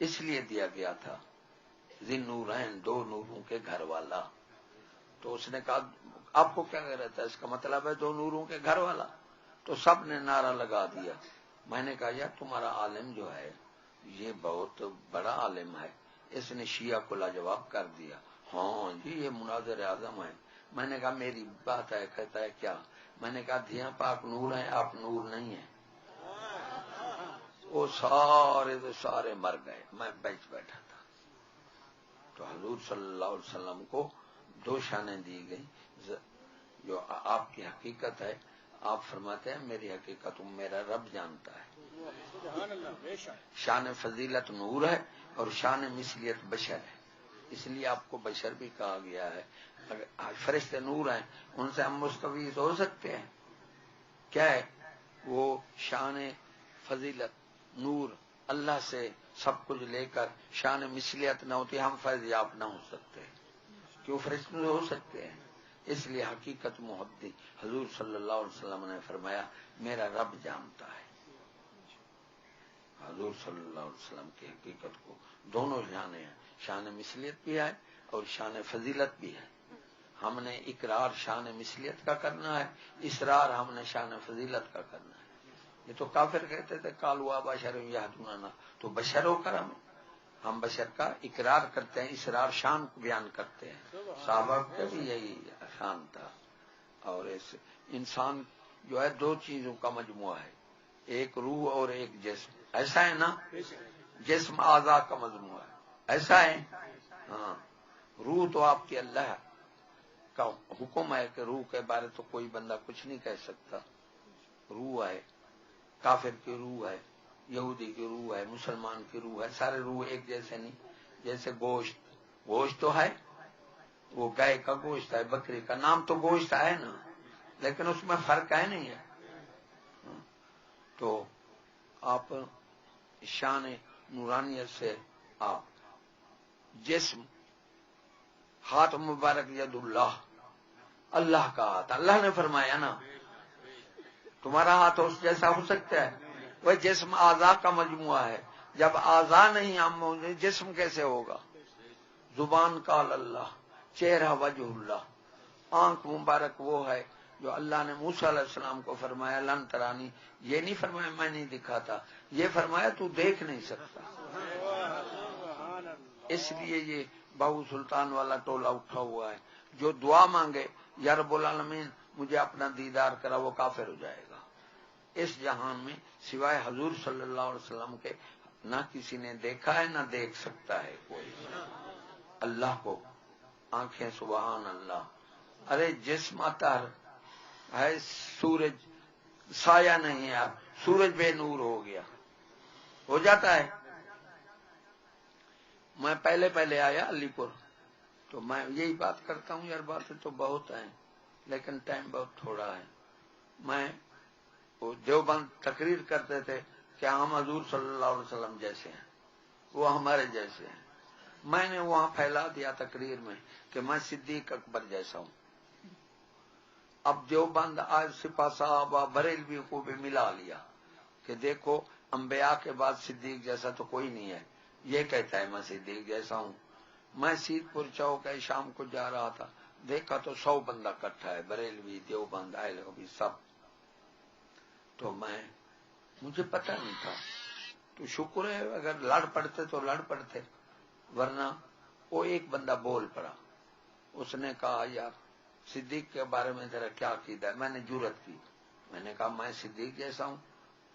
Speaker 2: اس لیے دیا گیا تھا ذی النورین، 2 نوروں کے گھر والا۔ تو اس نے کہا آپ کو کیا کہہ رہا تھا؟ اس کا مطلب ہے 2 نوروں کے گھر والا۔ تو سب نے نعرہ لگا دیا۔ میں نے کہا یار تمہارا عالم جو ہے یہ بہت بڑا عالم ہے، اس نے شیعہ کو لاجواب کر دیا۔ ہاں جی یہ مناظر اعظم ہے۔ میں نے کہا میری بات ہے؟ کہتا ہے کیا؟ میں نے کہا دھیاں پاک نور ہیں، آپ نور نہیں ہیں۔ وہ سارے مر گئے، میں بیٹھا تھا۔ تو حضور صلی اللہ علیہ وسلم کو 2 شانیں دی گئی، جو آپ کی حقیقت ہے۔ آپ فرماتے ہیں میری حقیقت میرا رب جانتا ہے۔ شان فضیلت نور ہے اور شان مثلیت بشر ہے، اس لیے آپ کو بشر بھی کہا گیا ہے۔ فرشتے نور ہیں، ان سے ہم مستفید ہو سکتے ہیں؟ کیا ہے وہ شان فضیلت نور، اللہ سے سب کچھ لے کر شان مثلیت نہ ہوتی ہم فیضیاب نہ ہو سکتے؟ کیوں فرشتے ہو سکتے ہیں؟ اس لیے حقیقت محدث حضور صلی اللہ علیہ وسلم نے فرمایا میرا رب جانتا ہے۔ حضور صلی اللہ علیہ وسلم کی حقیقت کو دونوں جانے ہیں، شان مثلیت بھی ہے اور شان فضیلت بھی ہے۔ ہم نے اقرار شان مثلیت کا کرنا ہے، اصرار ہم نے شان فضیلت کا کرنا ہے۔ یہ تو کافر کہتے تھے قالوا بشر یہدوننا، تو بشر ہو کر ہم بشر کا اقرار کرتے ہیں، اصرار شان کو بیان کرتے ہیں۔ صحابہ کا بھی یہی شان تھا۔ اور اس انسان جو ہے 2 چیزوں کا مجموعہ ہے، ایک روح اور ایک جسم، ایسا ہے نا؟ جسم اعضاء کا مجموعہ ہے، ایسا ہے؟ ہاں، روح تو آپ کی اللہ کا حکم ہے کہ روح کے بارے تو کوئی بندہ کچھ نہیں کہہ سکتا۔ روح ہے، کافر کی روح ہے، یہودی کی روح ہے، مسلمان کی روح ہے، سارے روح ایک جیسے نہیں۔ جیسے گوشت تو ہے، وہ گائے کا گوشت ہے، بکری کا، نام تو گوشت ہے نا، لیکن اس میں فرق ہے نہیں ہے۔ تو آپ شان نورانیت سے آپ جسم، ہاتھ مبارک ید اللہ، اللہ کا ہاتھ، اللہ نے فرمایا نا تمہارا ہاتھ اس جیسا ہو سکتا ہے؟ وہ جسم اعضاء کا مجموعہ ہے، جب اعضاء نہیں ہم ہوں جسم کیسے ہوگا؟ زبان قال اللہ، چہرہ وجہ اللہ، آنکھ مبارک وہ ہے جو اللہ نے موسیٰ علیہ السلام کو فرمایا لن ترانی، یہ نہیں فرمایا میں نہیں دکھاتا، یہ فرمایا تو دیکھ نہیں سکتا۔ اس لیے یہ بہو سلطان والا ٹولہ اٹھا ہوا ہے، جو دعا مانگے یا رب العالمین مجھے اپنا دیدار کرا، وہ کافر ہو جائے گا۔ اس جہان میں سوائے حضور صلی اللہ علیہ وسلم کے نہ کسی نے دیکھا ہے نہ دیکھ سکتا ہے کوئی اللہ کو۔ آنکھیں سبحان اللہ، ارے جسم اطہر ہے، سورج سایہ نہیں ہے، سورج بے نور ہو گیا، ہو جاتا ہے۔ میں پہلے آیا علی پور، تو میں یہی بات کرتا ہوں، یار باتیں تو بہت ہیں لیکن ٹائم بہت تھوڑا ہے۔ میں وہ دیوبند تقریر کرتے تھے کہ ہم حضور صلی اللہ علیہ وسلم جیسے ہیں، وہ ہمارے جیسے ہیں۔ میں نے وہاں پھیلا دیا تقریر میں کہ میں صدیق اکبر جیسا ہوں۔ اب دیوبند آج سپاہ صحابہ بریلوی کو بھی ملا لیا کہ دیکھو انبیاء کے بعد صدیق جیسا تو کوئی نہیں ہے، یہ کہتا ہے میں صدیق جیسا ہوں۔ میں سید پور چوک ہے شام کو جا رہا تھا، دیکھا تو 100 بندہ اکٹھا ہے، بریلوی دیوبند اہل حدیث سب۔ تو مجھے پتہ نہیں تھا، تو شکر ہے اگر لڑ پڑتے تو لڑ پڑتے، ورنہ وہ ایک بندہ بول پڑا، اس نے کہا یار صدیق کے بارے میں تیرا کیا عقیدہ ہے؟ میں نے جرأت کی، میں نے کہا میں صدیق جیسا ہوں،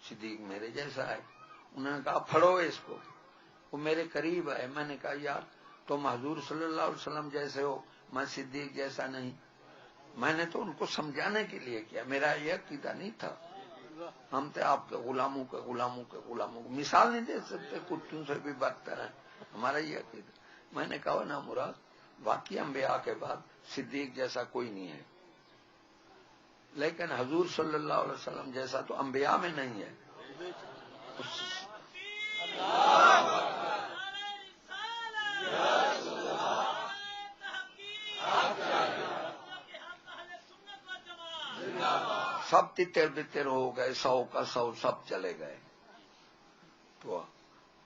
Speaker 2: صدیق میرے جیسا ہے۔ انہوں نے کہا پھڑو اس کو، وہ میرے قریب ہے۔ میں نے کہا یار تم حضور صلی اللہ علیہ وسلم جیسے ہو، میں صدیق جیسا نہیں۔ میں نے تو ان کو سمجھانے کے لیے کیا، میرا یہ عقیدہ نہیں تھا۔ ہم تھے آپ کے غلاموں کے غلاموں کے غلاموں کو مثال نہیں دے سکتے، کتوں سے بھی بدتر ہیں، ہمارا یہ عقیدہ۔ میں نے کہا نا مراد واقعی انبیاء کے بعد صدیق جیسا کوئی نہیں ہے، لیکن حضور صلی اللہ علیہ وسلم جیسا تو انبیاء میں نہیں ہے۔ سب تتر بتر ہو گئے، 100 کا 100 سب چلے گئے، تو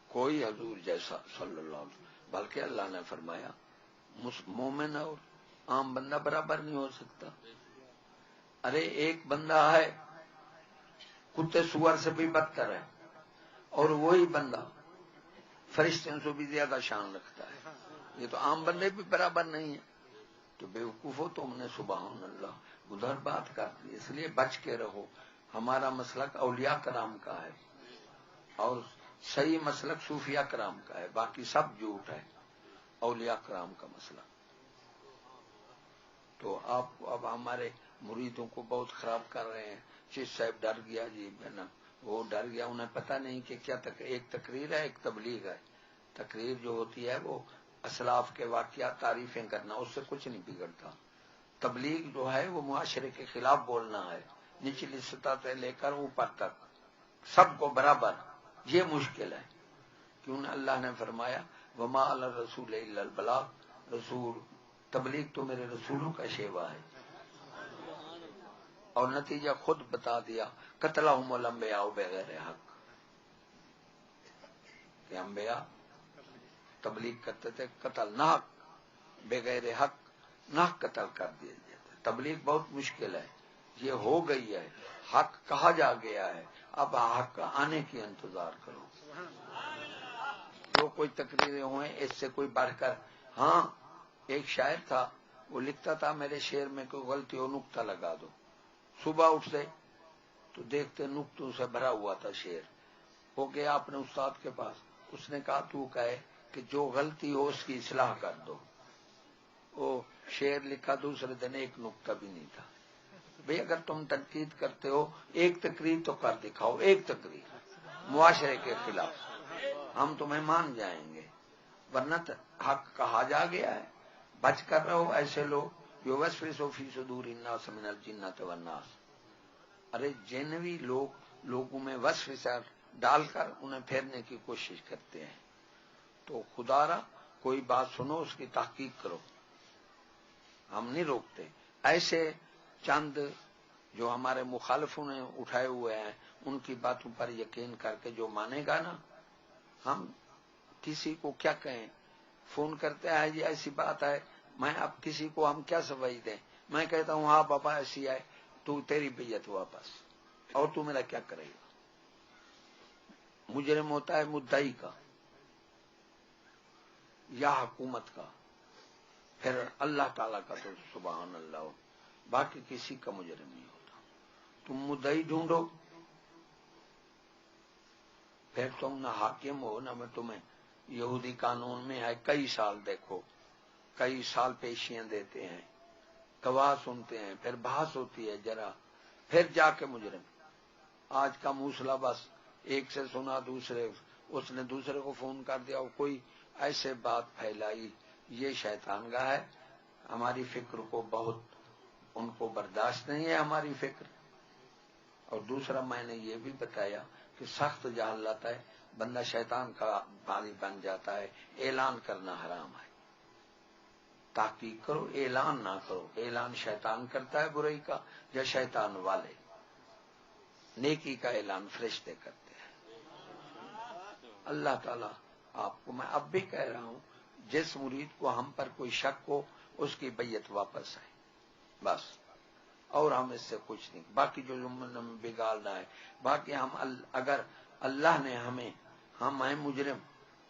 Speaker 2: کوئی حضور جیسا صلی اللہ علیہ وسلم، بلکہ اللہ نے فرمایا مومن اور عام بندہ برابر نہیں ہو سکتا۔ ارے ایک بندہ ہے کتے سور سے بھی بدتر ہے، اور وہی بندہ فرشتوں سے بھی زیادہ شان رکھتا ہے، یہ تو عام بندے بھی برابر نہیں ہے۔ تو بیوقوف ہو تم نے سبحان اللہ ادھر بات کر دی، اس لیے بچ کے رہو۔ ہمارا مسلک اولیاء کرام کا ہے اور صحیح مسلک صوفیاء کرام کا ہے، باقی سب جھوٹ ہے، اولیاء کرام کا مسئلہ۔ تو آپ اب ہمارے مریدوں کو بہت خراب کر رہے ہیں۔ چیز صاحب ڈر گیا جی، وہ ڈر گیا، انہیں پتہ نہیں کہ کیا ایک تقریر ہے ایک تبلیغ ہے۔ تقریر جو ہوتی ہے وہ اسلاف کے واقعات تعریفیں کرنا، اس سے کچھ نہیں بگڑتا۔ تبلیغ جو ہے وہ معاشرے کے خلاف بولنا ہے، نچلی سطح سے لے کر اوپر تک سب کو برابر، یہ مشکل ہے۔ کیوں اللہ نے فرمایا وما علی الرسول الا البلاغ، رسول تبلیغ تو میرے رسولوں کا شیوا ہے، اور نتیجہ خود بتا دیا قتلہم الانبیاء بغیر حق، کہ انبیاء تبلیغ کرتے تھے قتل نہ حق، بغیر حق نہ قتل کر دیے جاتے۔ تبلیغ بہت مشکل ہے، یہ ہو گئی ہے، حق کہا جا گیا ہے، اب حق آنے کی انتظار کرو۔ جو کوئی تقریریں ہوئیں اس سے کوئی بڑھ کر، ہاں ایک شاعر تھا وہ لکھتا تھا میرے شعر میں کوئی غلطی ہو نقطہ لگا دو، صبح اٹھتے تو دیکھتے نقطوں سے بھرا ہوا تھا شعر۔ وہ گیا اپنے استاد کے پاس، اس نے کہا تو کہے کہ جو غلطی ہو اس کی اصلاح کر دو۔ وہ شعر لکھا دوسرے دن ایک نقطہ بھی نہیں تھا۔ بھئی اگر تم تنقید کرتے ہو ایک تقریر تو کر دکھاؤ، ایک تقریر معاشرے کے خلاف، ہم تمہیں مان جائیں گے، ورنہ حق کہا جا گیا ہے۔ بچ کر رہو ایسے لوگ یوسوسو فی صدور الناس من الجنۃ والناس، ارے جنوی لوگوں میں وسوسہ ڈال کر انہیں پھیرنے کی کوشش کرتے ہیں۔ تو خدا را کوئی بات سنو اس کی تحقیق کرو، ہم نہیں روکتے۔ ایسے چند جو ہمارے مخالفوں نے اٹھائے ہوئے ہیں ان کی باتوں پر یقین کر کے جو مانے گا نا، ہم کسی کو کیا کہیں، فون کرتے ہیں جی ایسی بات ہے، میں اب کسی کو ہم کیا سمجھ دیں، میں کہتا ہوں ہاں بابا ایسی ہے، تو تیری بیعت واپس، اور تو میرا کیا کرے گا؟ مجرم ہوتا ہے مدعی کا یا حکومت کا، پھر اللہ تعالیٰ کا تو سبحان اللہ، باقی کسی کا مجرم نہیں ہوتا۔ تم مدعی ڈھونڈو، پھر تم نہ حاکم ہو نہ میں تمہیں، یہودی قانون میں ہے کئی سال، دیکھو کئی سال پیشیاں دیتے ہیں، گواہ سنتے ہیں، پھر بحث ہوتی ہے ذرا، پھر جا کے مجرم۔ آج کا موسلا بس ایک سے سنا دوسرے، اس نے دوسرے کو فون کر دیا، کوئی ایسے بات پھیلائی، یہ شیطان کا ہے۔ ہماری فکر کو بہت، ان کو برداشت نہیں ہے ہماری فکر۔ اور دوسرا میں نے یہ بھی بتایا کہ سخت جہالت ہے، بندہ شیطان کا بانی بن جاتا ہے۔ اعلان کرنا حرام ہے، تحقیق کرو، اعلان نہ کرو۔ اعلان شیطان کرتا ہے برائی کا یا شیطان والے؟ نیکی کا اعلان فرشتے کرتے ہیں۔ اللہ تعالیٰ آپ کو، میں اب بھی کہہ رہا ہوں، جس مرید کو ہم پر کوئی شک ہو اس کی بیعت واپس آئے بس، اور ہم اس سے کچھ نہیں۔ باقی جو بگاڑنا ہے، باقی ہم اگر اللہ نے ہم ہیں مجرم،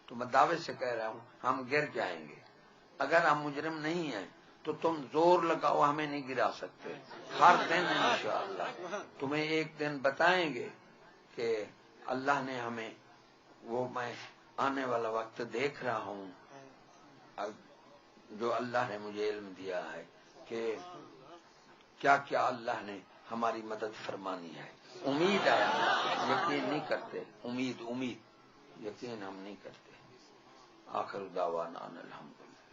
Speaker 2: تو میں دعوے سے کہہ رہا ہوں ہم گر جائیں گے۔ اگر ہم مجرم نہیں ہیں تو تم زور لگاؤ، ہمیں نہیں گرا سکتے۔ ہر دن انشاءاللہ تمہیں ایک دن بتائیں گے کہ اللہ نے ہمیں، وہ میں آنے والا وقت دیکھ رہا ہوں، جو اللہ نے مجھے علم دیا ہے کہ کیا کیا اللہ نے ہماری مدد فرمانی ہے۔ امید ہے، یقین نہیں کرتے، امید یقین ہم نہیں کرتے۔ آخر دعوانا الحمدللہ۔